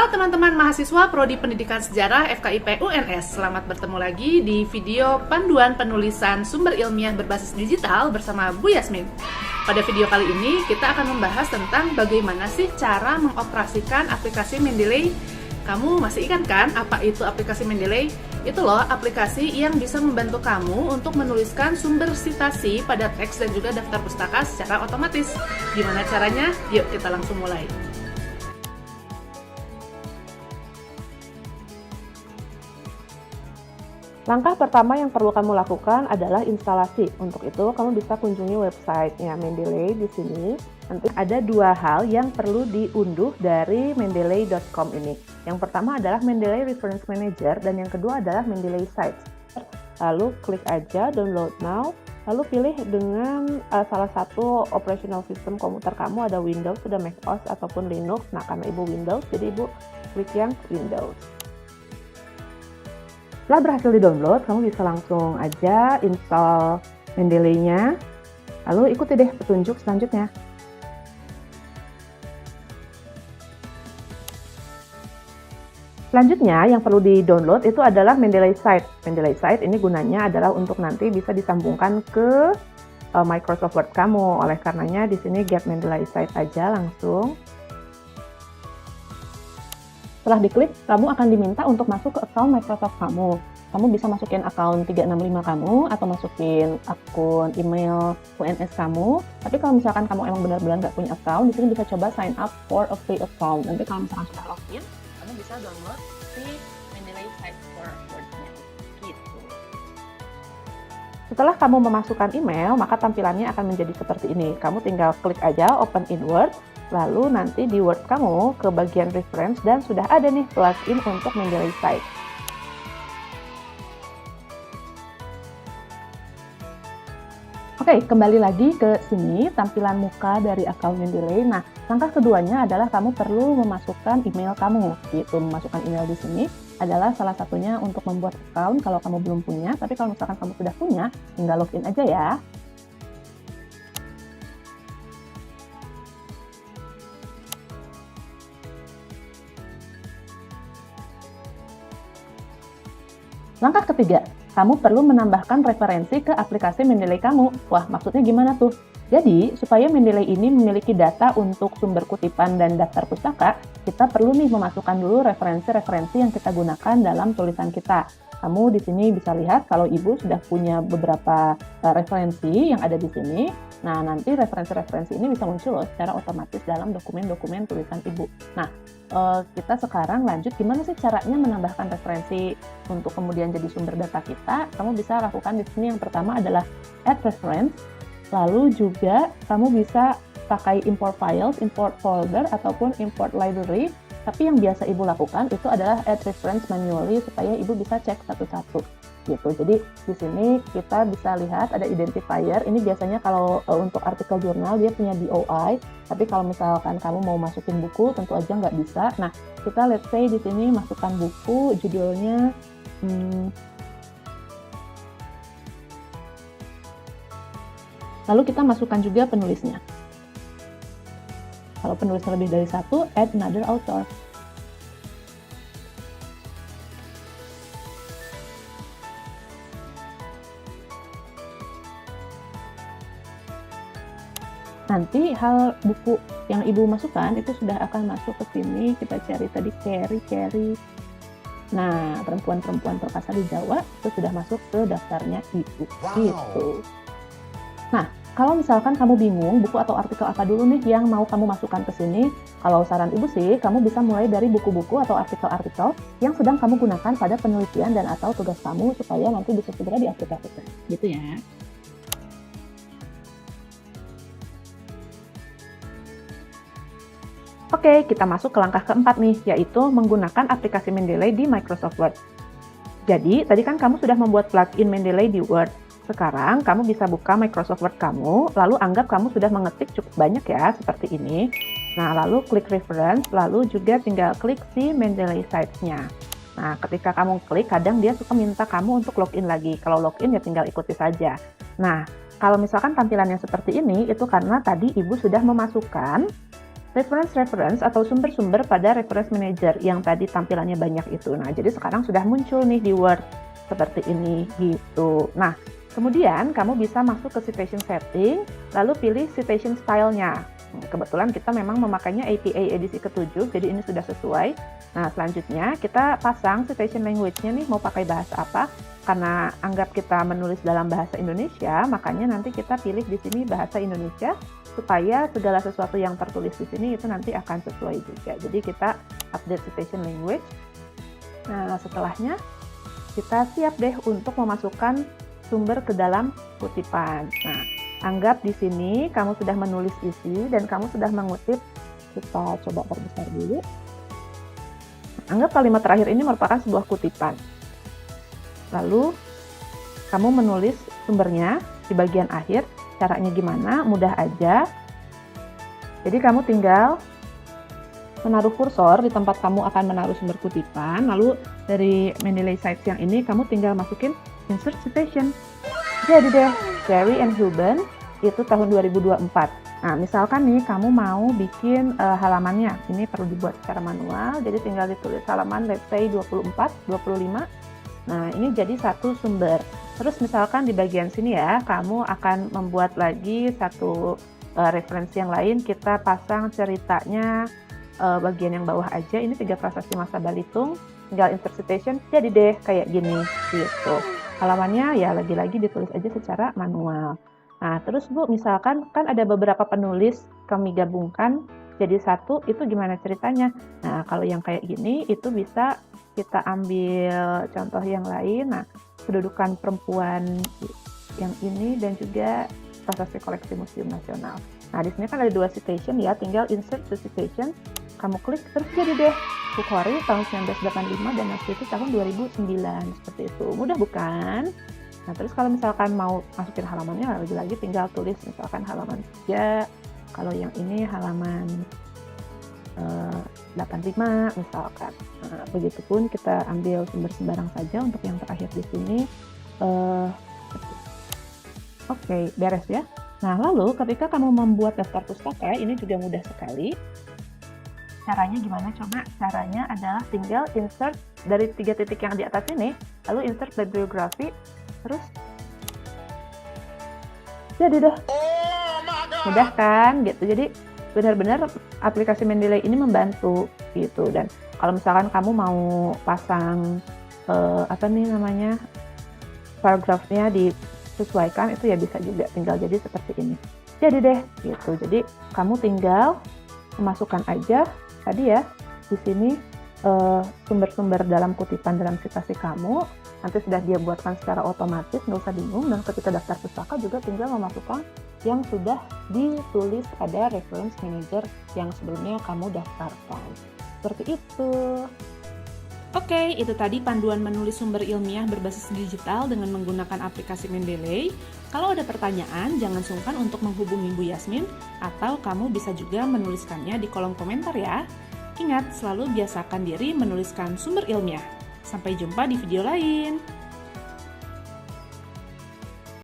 Halo teman-teman mahasiswa Prodi Pendidikan Sejarah FKIP UNS. Selamat bertemu lagi di video panduan penulisan sumber ilmiah berbasis digital bersama Bu Yasmin. Pada video kali ini kita akan membahas tentang bagaimana sih cara mengoperasikan aplikasi Mendeley. Kamu masih ingat kan apa itu aplikasi Mendeley? Itu loh aplikasi yang bisa membantu kamu untuk menuliskan sumber sitasi pada teks dan juga daftar pustaka secara otomatis. Gimana caranya? Yuk kita langsung mulai. Langkah pertama yang perlu kamu lakukan adalah instalasi. Untuk itu, kamu bisa kunjungi websitenya Mendeley di sini. Nanti ada dua hal yang perlu diunduh dari mendeley.com ini. Yang pertama adalah Mendeley Reference Manager dan yang kedua adalah Mendeley Sites. Lalu klik aja download now. Lalu pilih dengan salah satu operational system komputer kamu, ada Windows, ada macOS ataupun Linux. Nah, karena Ibu Windows, jadi Ibu klik yang Windows. Setelah berhasil di-download, kamu bisa langsung aja install Mendeley-nya. Lalu ikuti deh petunjuk selanjutnya. Selanjutnya yang perlu di-download itu adalah Mendeley Site. Mendeley Site ini gunanya adalah untuk nanti bisa disambungkan ke Microsoft Word kamu. Oleh karenanya di sini get Mendeley Site aja langsung. Setelah diklik, kamu akan diminta untuk masuk ke account Microsoft kamu. Kamu bisa masukin akun 365 kamu atau masukin akun email UNS kamu. Tapi kalau misalkan kamu emang benar-benar nggak punya account, di sini bisa coba sign up for a free account. Nanti kalau misalkan sudah login, kamu bisa download si Mendeley Site for Word-nya. Gitu. Setelah kamu memasukkan email, maka tampilannya akan menjadi seperti ini. Kamu tinggal klik aja open in Word. Lalu nanti di Word kamu ke bagian reference dan sudah ada nih plugin untuk Mendeley Site. Oke, kembali lagi ke sini tampilan muka dari akun Mendeley. Nah, langkah keduanya adalah kamu perlu memasukkan email kamu. Gitu, memasukkan email di sini adalah salah satunya untuk membuat account kalau kamu belum punya. Tapi kalau misalkan kamu sudah punya, tinggal login aja ya. Langkah ketiga, kamu perlu menambahkan referensi ke aplikasi Mendeley kamu. Wah, maksudnya gimana tuh? Jadi, supaya Mendeley ini memiliki data untuk sumber kutipan dan daftar pustaka, kita perlu nih memasukkan dulu referensi-referensi yang kita gunakan dalam tulisan kita. Kamu di sini bisa lihat kalau Ibu sudah punya beberapa referensi yang ada di sini. Nah, nanti referensi-referensi ini bisa muncul loh secara otomatis dalam dokumen-dokumen tulisan Ibu. Nah, kita sekarang lanjut gimana sih caranya menambahkan referensi untuk kemudian jadi sumber data kita. Kamu bisa lakukan di sini. Yang pertama adalah add reference, lalu juga kamu bisa pakai import files, import folder ataupun import library. Tapi yang biasa Ibu lakukan itu adalah add reference manually supaya Ibu bisa cek satu-satu gitu. Jadi di sini kita bisa lihat ada identifier. Ini biasanya kalau untuk artikel jurnal dia punya DOI. Tapi kalau misalkan kamu mau masukin buku tentu aja nggak bisa. Nah, kita let's say di sini masukkan buku, judulnya lalu kita masukkan juga penulisnya. Kalau penulisnya lebih dari satu, add another author. Nanti hal buku yang Ibu masukkan itu sudah akan masuk ke sini. Kita cari tadi Carrie. Nah, perempuan-perempuan perkasa di Jawa itu sudah masuk ke daftarnya Ibu. Wow. Gitu. Nah, kalau misalkan kamu bingung buku atau artikel apa dulu nih yang mau kamu masukkan ke sini, kalau saran Ibu sih, kamu bisa mulai dari buku-buku atau artikel-artikel yang sedang kamu gunakan pada penelitian dan atau tugas kamu supaya nanti bisa segera diaplikasikan. Gitu ya. Oke, kita masuk ke langkah keempat nih, yaitu menggunakan aplikasi Mendeley di Microsoft Word. Jadi, tadi kan kamu sudah membuat plugin Mendeley di Word. Sekarang, kamu bisa buka Microsoft Word kamu, lalu anggap kamu sudah mengetik cukup banyak ya, seperti ini. Nah, lalu klik reference, lalu juga tinggal klik si Mendeley Sites-nya. Nah, ketika kamu klik, kadang dia suka minta kamu untuk login lagi. Kalau login ya tinggal ikuti saja. Nah, kalau misalkan tampilannya seperti ini, itu karena tadi Ibu sudah memasukkan reference atau sumber-sumber pada reference manager yang tadi tampilannya banyak itu. Nah, jadi sekarang sudah muncul nih di Word seperti ini gitu. Nah, kemudian kamu bisa masuk ke citation setting, lalu pilih citation style-nya. Kebetulan kita memang memakainya APA edisi ke-7, jadi ini sudah sesuai. Nah, selanjutnya kita pasang citation language-nya nih, mau pakai bahasa apa. Karena anggap kita menulis dalam bahasa Indonesia, makanya nanti kita pilih di sini bahasa Indonesia, supaya segala sesuatu yang tertulis di sini itu nanti akan sesuai juga. Jadi kita update citation language. Nah, setelahnya kita siap deh untuk memasukkan sumber ke dalam kutipan. Nah, anggap di sini kamu sudah menulis isi dan kamu sudah mengutip. Kita coba perbesar dulu. Anggap kalimat terakhir ini merupakan sebuah kutipan. Lalu kamu menulis sumbernya di bagian akhir. Caranya gimana? Mudah aja. Jadi kamu tinggal menaruh kursor di tempat kamu akan menaruh sumber kutipan. Lalu dari Mendeley Sites yang ini kamu tinggal masukin insert citation. Jadi deh, Cherry and Huben itu tahun 2024. Nah, misalkan nih kamu mau bikin halamannya. Ini perlu dibuat secara manual. Jadi tinggal ditulis halaman let's say 24, 25. Nah, ini jadi satu sumber. Terus misalkan di bagian sini ya, kamu akan membuat lagi satu referensi yang lain. Kita pasang ceritanya bagian yang bawah aja. Ini 3 prasasti masa Balitung. Tinggal insert citation, jadi deh kayak gini gitu. Halamannya ya lagi-lagi ditulis aja secara manual. Nah, terus Bu, misalkan kan ada beberapa penulis kami gabungkan jadi satu, itu gimana ceritanya? Nah, kalau yang kayak gini itu bisa kita ambil contoh yang lain. Nah, kedudukan perempuan yang ini dan juga prasasti koleksi Museum Nasional. Nah, di sini kan ada 2 citation ya, tinggal insert to citation, kamu klik terus jadi deh Bukhari tahun 1985 dan Nasriti tahun 2009, seperti itu. Mudah bukan? Nah, terus kalau misalkan mau masukin halamannya lagi-lagi tinggal tulis misalkan halaman 3, kalau yang ini halaman 85 misalkan. Nah, begitupun kita ambil sumber sembarang saja untuk yang terakhir di sini. Oke, beres ya. Nah, lalu ketika kamu membuat daftar pustaka, ini juga mudah sekali. Caranya gimana? Coba caranya adalah tinggal insert dari 3 titik yang di atas ini, lalu insert bibliografi, terus jadi deh. Mudah kan? Gitu. Jadi benar-benar aplikasi Mendeley ini membantu gitu. Dan kalau misalkan kamu mau pasang paragrafnya disesuaikan, itu ya bisa juga, tinggal jadi seperti ini. Jadi deh gitu. Jadi kamu tinggal memasukkan aja tadi ya di sini sumber-sumber dalam kutipan dalam citasi kamu. Nanti sudah dia buatkan secara otomatis, nggak usah bingung. Dan ketika daftar pustaka juga tinggal memasukkan yang sudah ditulis pada reference manager yang sebelumnya kamu daftarkan. Seperti itu. Oke, itu tadi panduan menulis sumber ilmiah berbasis digital dengan menggunakan aplikasi Mendeley. Kalau ada pertanyaan, jangan sungkan untuk menghubungi Bu Yasmin, atau kamu bisa juga menuliskannya di kolom komentar ya. Ingat, selalu biasakan diri menuliskan sumber ilmiah. Sampai jumpa di video lain.